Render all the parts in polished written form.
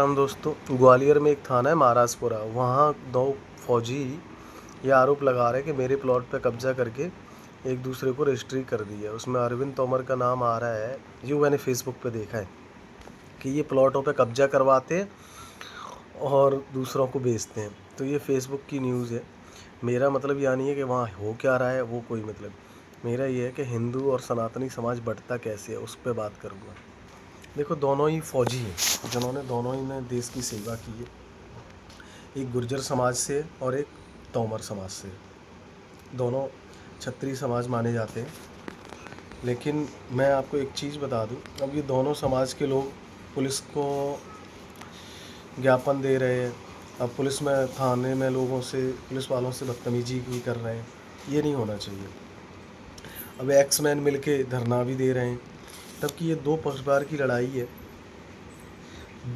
राम दोस्तों, ग्वालियर में एक थाना है महाराजपुरा। वहाँ दो फौजी ये आरोप लगा रहे हैं कि मेरे प्लॉट पे कब्जा करके एक दूसरे को रजिस्ट्री कर दी है। उसमें अरविंद तोमर का नाम आ रहा है। जो मैंने फेसबुक पे देखा है कि ये प्लॉटों पे कब्जा करवाते हैं और दूसरों को बेचते हैं। तो ये फेसबुक की न्यूज़ है। मेरा मतलब यह नहीं है कि वहाँ हो क्या रहा है, वो कोई मतलब। मेरा ये है कि हिंदू और सनातनी समाज बढ़ता कैसे है, उस पर बात करूँगा। देखो, दोनों ही फौजी हैं जिन्होंने दोनों ही ने देश की सेवा की है। एक गुर्जर समाज से और एक तोमर समाज से। दोनों क्षत्रिय समाज माने जाते हैं। लेकिन मैं आपको एक चीज़ बता दूं, अब ये दोनों समाज के लोग पुलिस को ज्ञापन दे रहे हैं। अब पुलिस में थाने में लोगों से, पुलिस वालों से बदतमीजी भी कर रहे हैं। ये नहीं होना चाहिए। अब एक्समैन मिलके धरना भी दे रहे हैं। तब कि ये दो पक्षकार की लड़ाई है।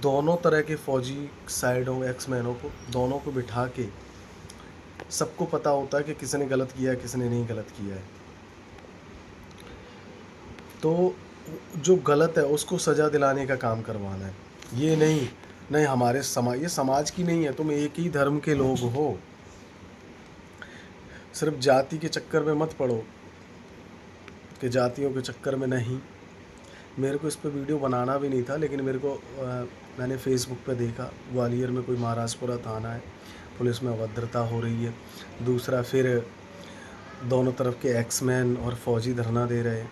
दोनों तरह के फौजी साइडों, एक्समैनों को, दोनों को बिठा के सबको पता होता है कि किसने गलत किया है, किसने नहीं गलत किया है। तो जो गलत है उसको सज़ा दिलाने का काम करवाना है। ये नहीं हमारे समाज, ये समाज की नहीं है। तुम एक ही धर्म के लोग हो, सिर्फ जाति के चक्कर में मत पड़ो कि जातियों के चक्कर में नहीं। मेरे को इस पे वीडियो बनाना भी नहीं था, लेकिन मैंने फेसबुक पे देखा ग्वालियर में कोई महाराजपुरा थाना है, पुलिस में अभद्रता हो रही है। दूसरा, फिर दोनों तरफ के एक्समैन और फौजी धरना दे रहे हैं।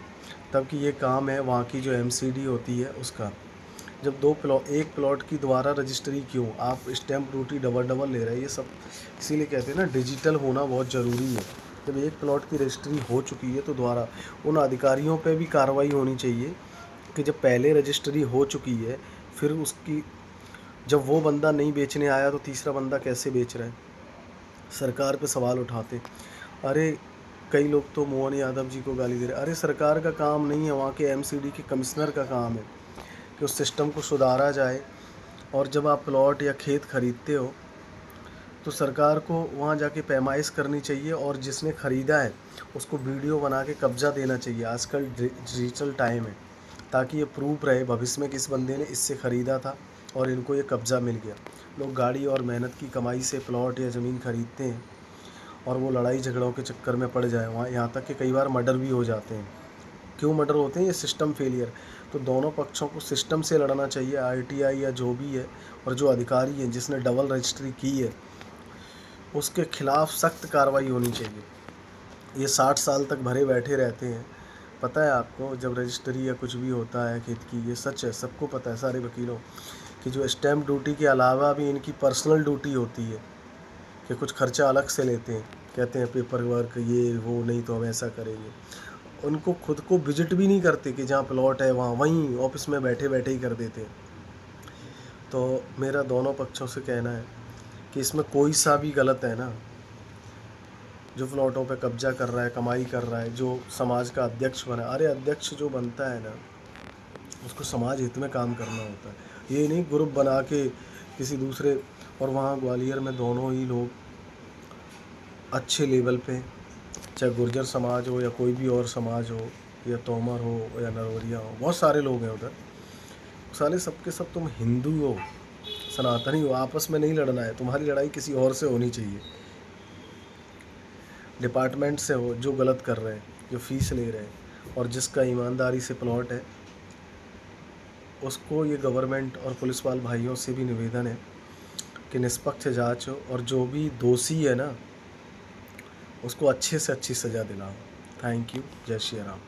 तब कि ये काम है वहाँ की जो एमसीडी होती है उसका। जब एक प्लॉट की दोबारा रजिस्ट्री क्यों, आप स्टैम्प ड्यूटी डबल ले रहे हैं। ये सब इसीलिए कहते हैं ना, डिजिटल होना बहुत ज़रूरी है। जब एक प्लॉट की रजिस्ट्री हो चुकी है तो दोबारा उन अधिकारियों पे भी कार्रवाई होनी चाहिए कि जब पहले रजिस्ट्री हो चुकी है, फिर उसकी जब वो बंदा नहीं बेचने आया तो तीसरा बंदा कैसे बेच रहा है। सरकार पे सवाल उठाते। अरे कई लोग तो मोहन यादव जी को गाली दे रहे। अरे सरकार का काम नहीं है, वहाँ के एमसीडी के कमिश्नर का काम है कि उस सिस्टम को सुधारा जाए। और जब आप प्लॉट या खेत खरीदते हो तो सरकार को वहाँ जाके पैमाइश करनी चाहिए और जिसने ख़रीदा है उसको वीडियो बना के कब्ज़ा देना चाहिए। आजकल डिजिटल टाइम है, ताकि ये प्रूफ रहे भविष्य में किस बंदे ने इससे ख़रीदा था और इनको ये कब्ज़ा मिल गया। लोग गाड़ी और मेहनत की कमाई से प्लॉट या ज़मीन खरीदते हैं और वो लड़ाई झगड़ों के चक्कर में पड़ जाए, वहाँ यहाँ तक कि कई बार मर्डर भी हो जाते हैं। क्यों मर्डर होते हैं? ये सिस्टम फेलियर। तो दोनों पक्षों को सिस्टम से लड़ना चाहिए, आरटीआई या जो भी है। और जो अधिकारी है जिसने डबल रजिस्ट्री की है उसके खिलाफ सख्त कार्रवाई होनी चाहिए। ये 60 साल तक भरे बैठे रहते हैं। पता है आपको, जब रजिस्ट्री या कुछ भी होता है खेत की, ये सच है, सबको पता है सारे वकीलों कि जो स्टैम्प ड्यूटी के अलावा भी इनकी पर्सनल ड्यूटी होती है कि कुछ खर्चा अलग से लेते हैं। कहते हैं पेपर वर्क ये वो, नहीं तो हम ऐसा करेंगे। उनको खुद को विजिट भी नहीं करते कि जहाँ प्लॉट है वहाँ, वहीं ऑफिस में बैठे बैठे ही कर देते हैं। तो मेरा दोनों पक्षों से कहना है कि इसमें कोई सा भी गलत है ना। जो प्लॉटों पे कब्जा कर रहा है, कमाई कर रहा है, जो समाज का अध्यक्ष बना, अरे अध्यक्ष जो बनता है ना उसको समाज हित में काम करना होता है। ये नहीं ग्रुप बना के किसी दूसरे। और वहाँ ग्वालियर में दोनों ही लोग अच्छे लेवल पे, चाहे गुर्जर समाज हो या कोई भी और समाज हो, या तोमर हो या नरवरिया हो, बहुत सारे लोग हैं उधर। साले सबके सब तुम हिंदू हो, सनातनी हो, आपस में नहीं लड़ना है। तुम्हारी लड़ाई किसी और से होनी चाहिए, डिपार्टमेंट से हो जो गलत कर रहे हैं, जो फीस ले रहे हैं। और जिसका ईमानदारी से प्लॉट है उसको, ये गवर्नमेंट और पुलिस वाले भाइयों से भी निवेदन है कि निष्पक्ष जांच हो और जो भी दोषी है ना उसको अच्छे से अच्छी सज़ा दिलाओ। Thank you. जय श्री राम।